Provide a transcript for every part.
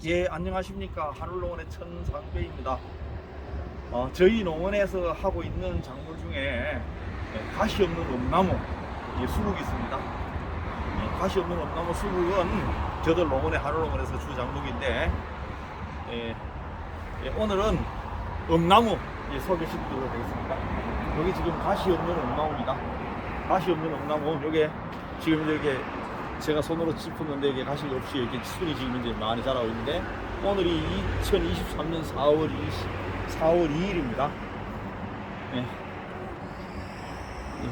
예, 안녕하십니까. 하늘농원의 천상배입니다. 저희 농원에서 하고 있는 작물 중에 가시 없는 엄나무 수국이 있습니다. 가시 없는 엄나무 수국은 저들 농원의 하늘농원에서 주 작물인데 오늘은 엄나무 소개시켜드리도록 하겠습니다. 여기 지금 가시 없는 엄나무입니다. 가시 없는 엄나무, 요게 지금 이렇게 제가 손으로 짚었는데 이게 가시 없이 이렇게 순이 지금 이제 많이 자라고 있는데, 오늘이 2023년 4월 2일입니다.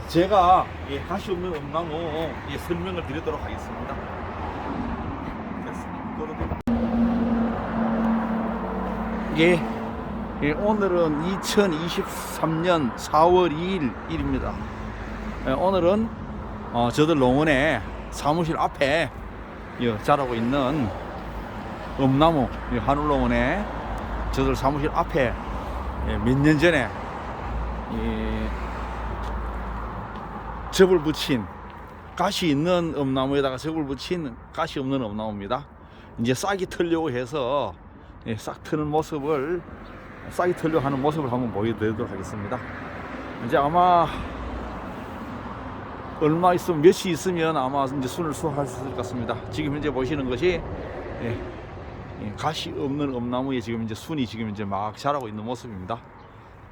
제가 가시 없는 엄나무 설명을 드리도록 하겠습니다. 오늘은 2023년 4월 2일입니다. 오늘은 저들 농원에 사무실 앞에 자라고 있는 엄나무, 하늘농원에 저들 사무실 앞에 몇 년 전에 접을 붙인 가시 있는 엄나무에다가 접을 붙인 가시 없는 엄나무입니다. 이제 싹이 털려고 해서 싹 트는 모습을, 싹이 털려고 하는 모습을 한번 보여드리도록 하겠습니다. 이제 아마 얼마 있으면, 몇시 있으면 아마 이제 순을 수확할 수 있을 것 같습니다. 지금 현재 보시는 것이 가시 없는 엄나무에 지금 이제 순이 지금 이제 막 자라고 있는 모습입니다.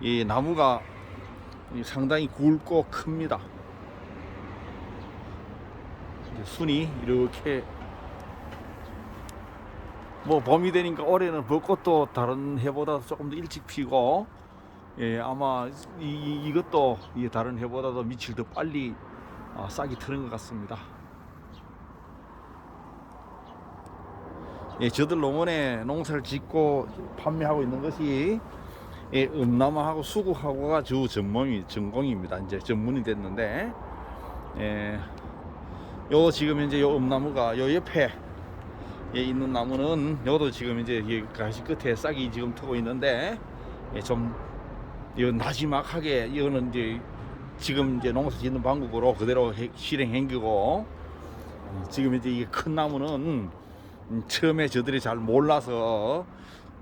이 나무가 상당히 굵고 큽니다. 순이 이렇게, 뭐 봄이 되니까 올해는 벚꽃도 다른 해보다 조금 더 일찍 피고, 아마 이것도 다른 해보다도 며칠 더 빨리 싹이 트는 것 같습니다. 저들 농원에 농사를 짓고 판매하고 있는 것이 엄나무하고 수국하고가 주 전공입니다. 이제 전문이 됐는데, 요 지금 이제 요 엄나무가 요 옆에 있는 나무는 요도 지금 이제 가시 끝에 싹이 지금 트고 있는데, 좀 나지막하게 이거는 이제 지금 이제 농사 짓는 방법으로 그대로 실행행기고, 지금 이제 이게 큰 나무는 처음에 저들이 잘 몰라서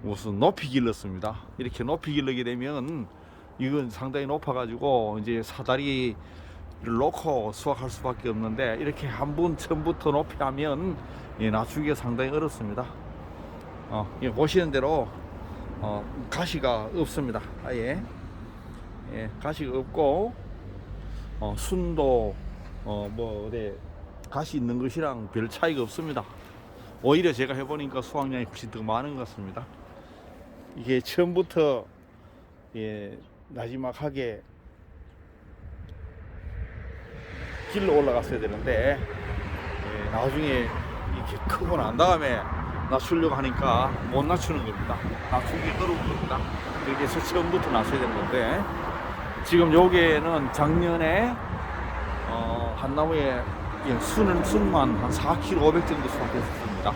무슨 높이 길렀습니다. 이렇게 높이 길르게 되면 이건 상당히 높아 가지고 이제 사다리를 놓고 수확할 수밖에 없는데, 이렇게 한 번 처음부터 높이 하면 낮추기가 상당히 어렵습니다. 보시는 대로 가시가 없습니다. 아예 가시가 없고, 순도 뭐 어디 가시 있는 것이랑 별 차이가 없습니다. 오히려 제가 해보니까 수확량이 훨씬 더 많은 것 같습니다. 이게 처음부터 나지막하게 길러 올라갔어야 되는데, 나중에 이렇게 크고 난 다음에 낮추려고 하니까 못 낮추는 겁니다. 낮추기 어려운 겁니다. 이렇게 해서 처음부터 낮춰야 되는 건데, 지금 여기에는 작년에 한 나무에 순만 한 4kg 500 정도 수확했습니다.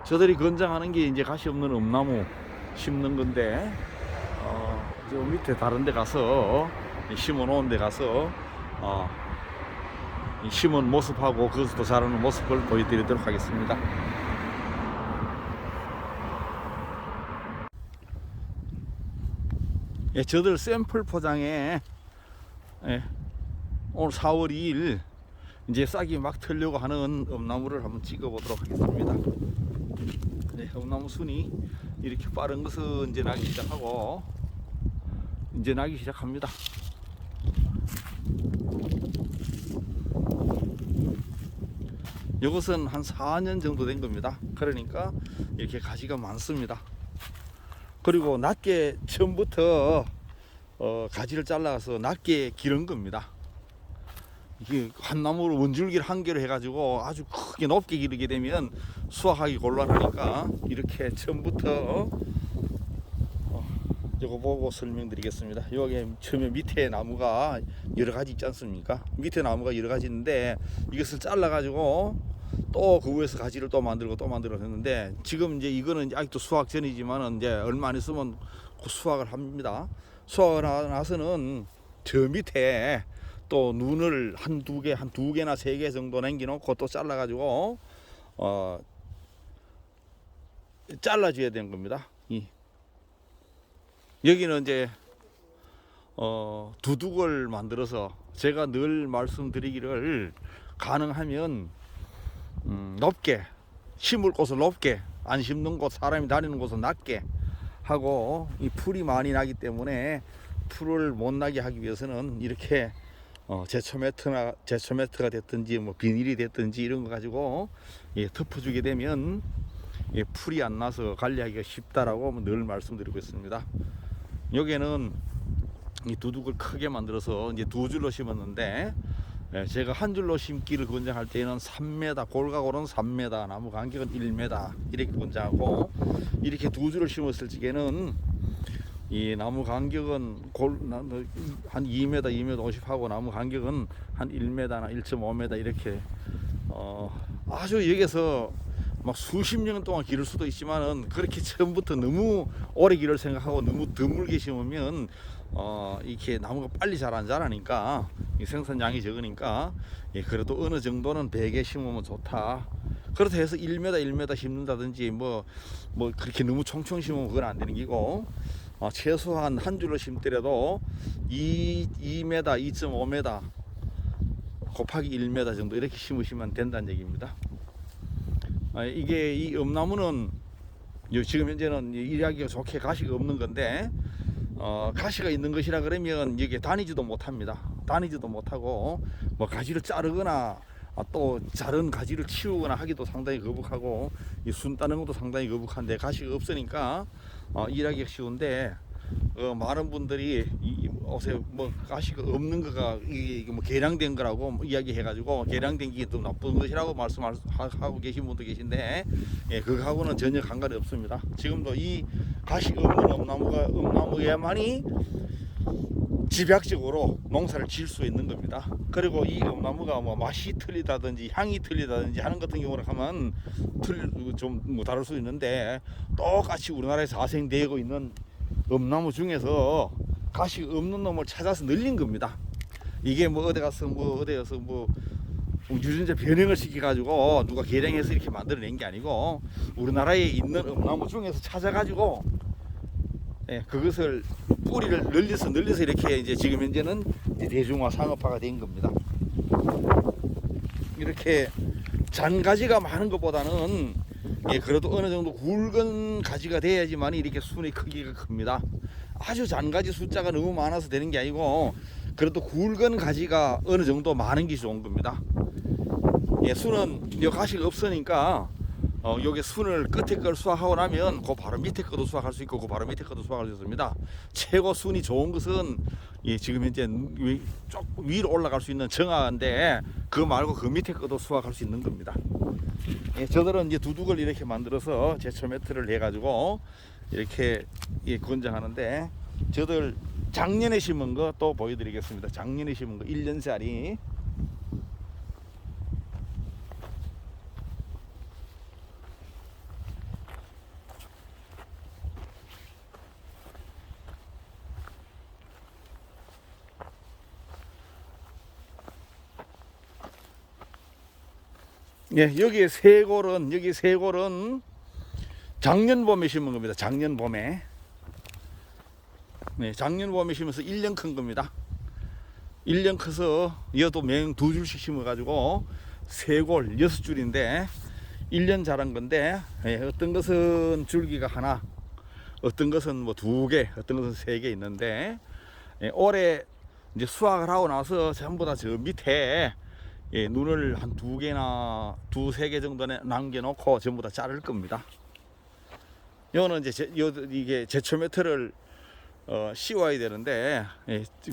저들이 권장하는 게 이제 가시 없는 엄나무 심는 건데, 저 밑에 다른 데 가서 심어 놓은 데 가서 심은 모습하고 거기서도 자라는 모습을 보여드리도록 하겠습니다. 저들 샘플 포장에 오늘 4월 2일 이제 싹이 막 털려고 하는 엄나무를 한번 찍어 보도록 하겠습니다. 엄나무 순이 이렇게 빠른 것은 이제 나기 시작하고, 이제 나기 시작합니다. 이것은 한 4년 정도 된 겁니다. 그러니까 이렇게 가시가 많습니다. 그리고 낮게 처음부터 가지를 잘라서 낮게 기른 겁니다. 이게 한 나무를 원줄기를 한 개로 해가지고 아주 크게 높게 기르게 되면 수확하기 곤란하니까 이렇게 처음부터 이거 보고 설명드리겠습니다. 여기 처음에 밑에 나무가 여러 가지 있지 않습니까? 밑에 나무가 여러 가지 있는데, 이것을 잘라 가지고 또 그 위에서 가지를 또 만들고 했는데, 지금 이제 이거는 아직도 수확 전이지만 이제 얼마 안 있으면 수확을 합니다. 수확을 나서는 저 밑에 또 눈을 한 두 개나 세 개 정도 남겨놓고 또 잘라가지고 잘라줘야 되는 겁니다. 여기는 이제 두둑을 만들어서 제가 늘 말씀드리기를 가능하면 높게 심을 곳을 높게, 안 심는 곳, 사람이 다니는 곳은 낮게 하고, 이 풀이 많이 나기 때문에 풀을 못 나게 하기 위해서는 이렇게 제초 매트가 됐든지 뭐 비닐이 됐든지 이런 거 가지고 덮어주게 되면 풀이 안 나서 관리하기가 쉽다라고 늘 말씀드리고 있습니다. 여기는 이 두둑을 크게 만들어서 이제 두 줄로 심었는데, 제가 한 줄로 심기를 권장할 때는 3m, 골각으로는 3m, 나무 간격은 1m 이렇게 권장하고, 이렇게 두 줄을 심었을 적에는 이 나무 간격은 한 2m, 2m 50 하고, 나무 간격은 한 1m나 1.5m 이렇게 아주 여기서 막 수십 년 동안 기를 수도 있지만은, 그렇게 처음부터 너무 오래 기를 생각하고 너무 드물게 심으면 이렇게 나무가 빨리 잘 안 자라니까, 생산량이 적으니까 그래도 어느 정도는 100에 심으면 좋다. 그렇다 해서 1m, 1m 심는다든지 뭐 그렇게 너무 총총 심으면 그건 안 되는 기고, 최소한 한 줄로 심더라도 2m, 2.5m 곱하기 1m 정도 이렇게 심으시면 된다는 얘기입니다. 이게 이 엄나무는 지금 현재는 일하기가 좋게 가시가 없는 건데, 가시가 있는 것이라 그러면 이게 다니지도 못합니다. 다니지도 못하고 뭐 가지를 자르거나 또 자른 가지를 치우거나 하기도 상당히 거북하고, 이 순 따는 것도 상당히 거북한데, 가시가 없으니까 일하기가 쉬운데, 많은 분들이 요새 뭐 가시가 없는 거가 이게 뭐 개량된 거라고 이야기해가지고, 개량된 게 또 나쁜 것이라고 말씀하고 계신 분도 계신데, 그거하고는 전혀 관관이 없습니다. 지금도 이 가시 없는 엄나무에만이 집약적으로 농사를 지을 수 있는 겁니다. 그리고 이 엄나무가 뭐 맛이 틀리다든지 향이 틀리다든지 하는 같은 경우는 하면 좀 다를 수 있는데, 똑같이 우리나라에서 자생되고 있는 엄나무 중에서 가시 없는 놈을 찾아서 늘린 겁니다. 이게 뭐 어디 가서 뭐 어디에서 뭐 유전자 변형을 시켜가지고 누가 개량해서 이렇게 만들어낸 게 아니고, 우리나라에 있는 엄나무 중에서 찾아가지고 그것을 뿌리를 늘려서 이렇게 이제 지금 현재는 이제 대중화 상업화가 된 겁니다. 이렇게 잔가지가 많은 것보다는 그래도 어느 정도 굵은 가지가 돼야지만 이렇게 순의 크기가 큽니다. 아주 잔가지 숫자가 너무 많아서 되는 게 아니고, 그래도 굵은 가지가 어느 정도 많은 게 좋은 겁니다. 순은 이 가시가 없으니까 여기 순을 끝에 걸 수확하고 나면 그 바로 밑에 것도 수확할 수 있고, 그 바로 밑에 것도 수확할 수 있습니다. 최고 순이 좋은 것은 지금 현재 쪽 위로 올라갈 수 있는 정화인데, 그거 말고 그 밑에 것도 수확할 수 있는 겁니다. 저들은 이제 두둑을 이렇게 만들어서 제초 매트를 해가지고 이렇게 권장하는데, 저들 작년에 심은 거 또 보여드리겠습니다. 작년에 심은 거 1년짜리. 여기 세 골은 작년 봄에 심은 겁니다. 작년 봄에. 작년 봄에 심어서 1년 큰 겁니다. 1년 커서 이것도 맹 두 줄씩 심어가지고 세 골 6줄인데 1년 자란 건데, 어떤 것은 줄기가 하나, 어떤 것은 뭐 2개, 어떤 것은 3개 있는데, 올해 이제 수확을 하고 나서 전부 다 저 밑에 눈을 한 2개나 2-3개 정도 남겨놓고 전부 다 자를 겁니다. 이거는 이제 이게 제초 매트를 씌워야 되는데,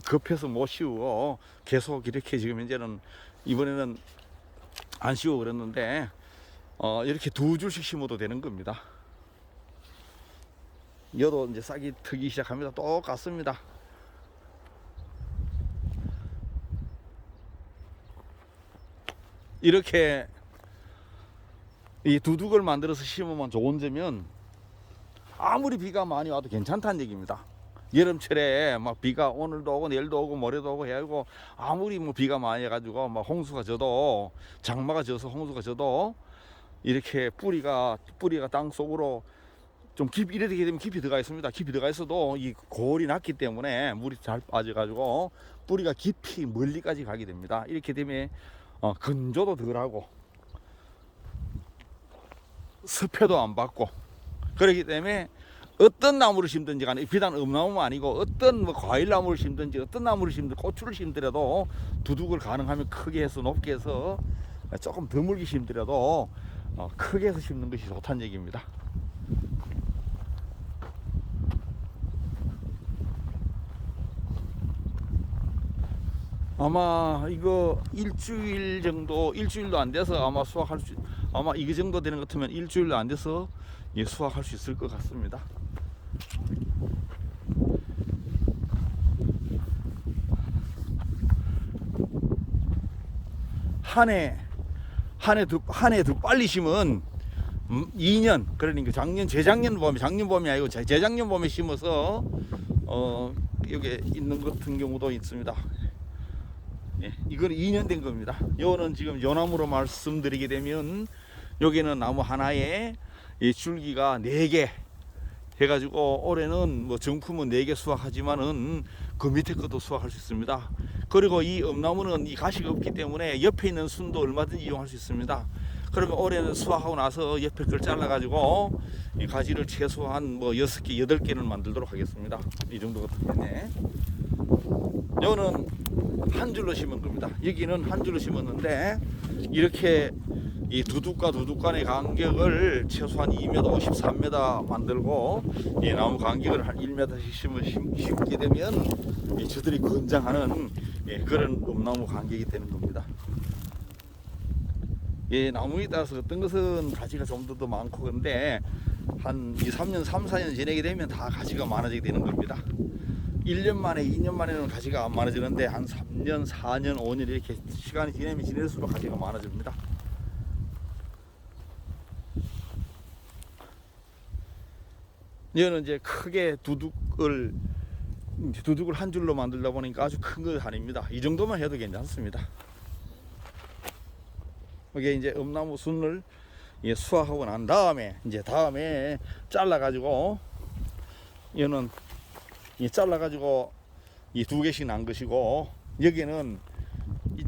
급해서 못 씌우고 계속 이렇게 지금 현재는 이번에는 안 씌워 그랬는데, 이렇게 2줄씩 심어도 되는 겁니다. 여도 이제 싹이 트기 시작합니다. 똑같습니다. 이렇게 이 두둑을 만들어서 심으면 좋은 점은 아무리 비가 많이 와도 괜찮다는 얘기입니다. 여름철에 막 비가 오늘도 오고 내일도 오고 모레도 오고 해가지고 아무리 뭐 비가 많이 해가지고 막 홍수가 져도 장마가 져서 홍수가 져도 이렇게 뿌리가 땅 속으로 좀 깊이 이렇게 되면 깊이 들어가 있습니다. 깊이 들어가 있어도 이 골이 낮기 때문에 물이 잘 빠져가지고 뿌리가 깊이 멀리까지 가게 됩니다. 이렇게 되면 건조도 덜하고 습해도 안 받고 그렇기 때문에 어떤 나무를 심든지 간에 비단 음나무만 아니고 어떤 뭐 과일나무를 심든지 어떤 나무를 심든 고추를 심더라도 두둑을 가능하면 크게 해서 높게 해서 조금 드물게 심더라도 크게 해서 심는 것이 좋다는 얘기입니다. 아마 이거 일주일도 안 돼서 아마 수확할 수, 아마 이 정도 되는 것 같으면 일주일도 안 돼서 수확할 수 있을 것 같습니다. 한 해 더 빨리 심은 2년, 그러니까 재작년 봄이 아니고 재작년 봄에 심어서 여기 있는 것 같은 경우도 있습니다. 예, 이건 2년 된 겁니다. 요거는 지금 요나무로 말씀드리게 되면 여기는 나무 하나에 이 줄기가 4개 해가지고 올해는 뭐 정품은 4개 수확하지만은 그 밑에 것도 수확할 수 있습니다. 그리고 이 엄나무는 이 가시가 없기 때문에 옆에 있는 순도 얼마든지 이용할 수 있습니다. 그러면 올해는 수확하고 나서 옆에 걸 잘라가지고 이 가지를 최소한 뭐 6개, 8개는 만들도록 하겠습니다. 이 정도 같은데. 여기는 한 줄로 심은 겁니다. 여기는 한 줄로 심었는데 이렇게 이 두둑과 두둑 간의 간격을 최소한 2m 53m 만들고 이 나무 간격을 한 1m씩 심게 되면 저들이 권장하는 그런 음나무 간격이 되는 겁니다. 나무에 따라서 어떤 것은 가지가 좀 더 많고 그런데 한 3, 4년 지내게 되면 다 가지가 많아지게 되는 겁니다. 1년 만에 2년 만에는 가지가 안 많아지는데 한 3년 4년 5년 이렇게 시간이 지내면 지낼수록 가지가 많아집니다. 이거는 이제 크게 두둑을 한 줄로 만들다 보니까 아주 큰 건 아닙니다. 이 정도만 해도 괜찮습니다. 이게 이제 엄나무 순을 수확하고 난 다음에 다음에 잘라가지고 이거는 잘라가지고 이 2개씩 난 것이고 여기는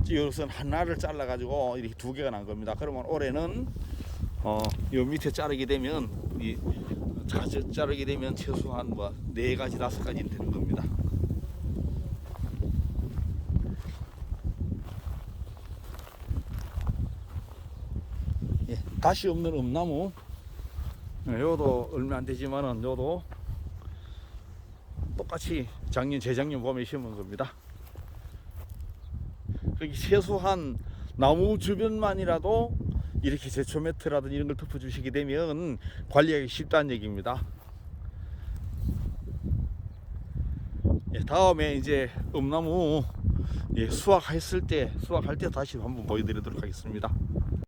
이것은 하나를 잘라가지고 이렇게 2개가 난 겁니다. 그러면 올해는 요 밑에 자르게 되면 자르게 되면 최소한 뭐 4가지 5가지는 되는 겁니다. 가시 없는 엄나무 요도 얼마 안 되지만은 요도 똑같이 재작년 봄에 심은 겁니다. 그렇게 최소한 나무 주변만이라도 이렇게 제초 매트라든지 이런 걸 덮어 주시게 되면 관리하기 쉽다는 얘기입니다. 다음에 이제 엄나무 수확할 때 다시 한번 보여드리도록 하겠습니다.